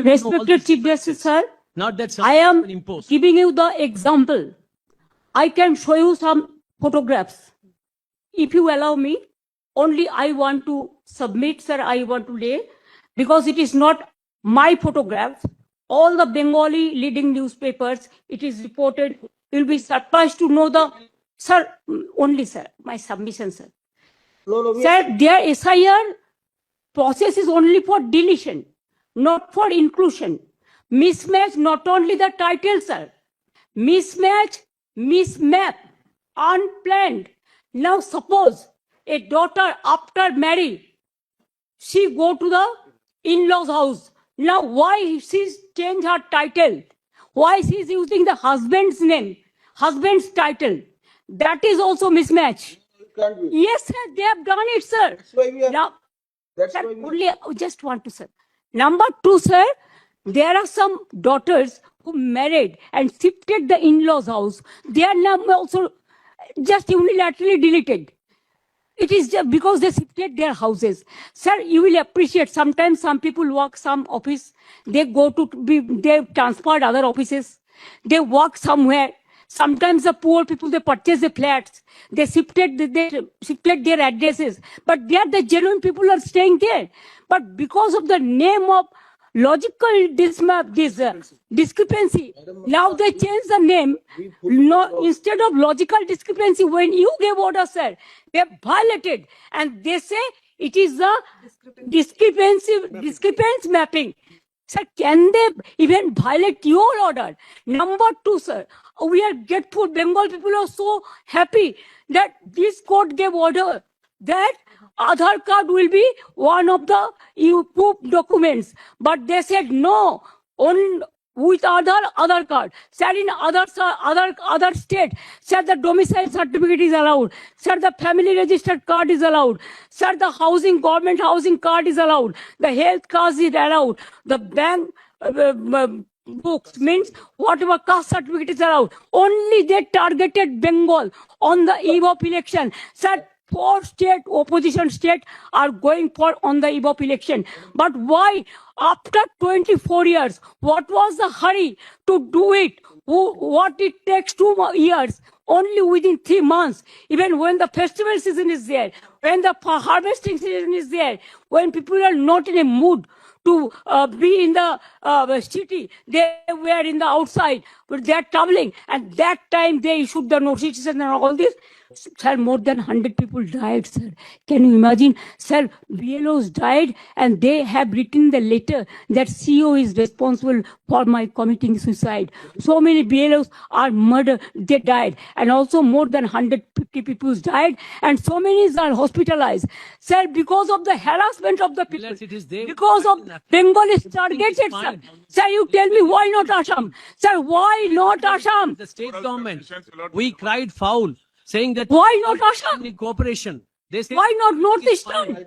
objective to know all Respected these Chief Justice, sir, not that I am been imposed. giving you the example. I can show you some photographs. If you allow me, only I want to submit, sir, I want to lay, because it is not my photograph. All the Bengali leading newspapers, it is reported. You'll be surprised to know the, sir, only, sir, my submission, sir. Sir, their SIR process is only for deletion, not for inclusion. Mismatch, not only the title, sir. Mismatch, mismap, unplanned. Now suppose a daughter after marriage, she go to the in-laws house. Now why she's changed her title? Why she's using the husband's name, husband's title? That is also mismatch. Can't be. Yes, sir, they have done it, sir. That's why we are. Now, That's sir, why we are. only I just want to, sir. Number two, sir, there are some daughters who married and shifted the in-laws house. They are now also just unilaterally deleted. It is just because they shifted their houses. Sir, you will appreciate sometimes some people work some office, they go to be, they transferred other offices, they work somewhere. Sometimes the poor people, they purchase the flats, they shifted their addresses, but they are the genuine people are staying there. But because of the name of logical discrepancy, now they change the name. No, instead of logical discrepancy, when you gave order, sir, they violated, and they say it is the discrepancy mapping. Sir, can they even violate your order? Number two, sir, we are grateful. Bengal people are so happy that this court gave order that Aadhaar card will be one of the proof documents. But they said no, on with Aadhaar card. Sir, in other state, sir, the domicile certificate is allowed. Sir, the family registered card is allowed. Sir, the government housing card is allowed. The health card is allowed. The bank books means whatever caste certificate is allowed. Only they targeted Bengal on the eve of election. Sir, 4 state opposition state are going for on the eve of election. But why after 24 years, what was the hurry to do it? What it takes 2 years, only within 3 months, even when the festival season is there, when the harvesting season is there, when people are not in a mood to be in the city, they were in the outside, but they are traveling, and that time they issued the notices and all this. Sir, more than 100 people died, sir. Can you imagine? Sir, BLOs died, and they have written the letter that CEO is responsible for my committing suicide. So many BLOs are murdered, they died, and also more than 150 people died, and so many are hospitalized. Sir, because of the harassment of the people, It is there. because of Bengal is targeted, sir. Sir, you tell me why not Assam? Sir, why not Assam? The state government, we cried foul, saying that Why not Assam? cooperation. They say Why not Northeastern?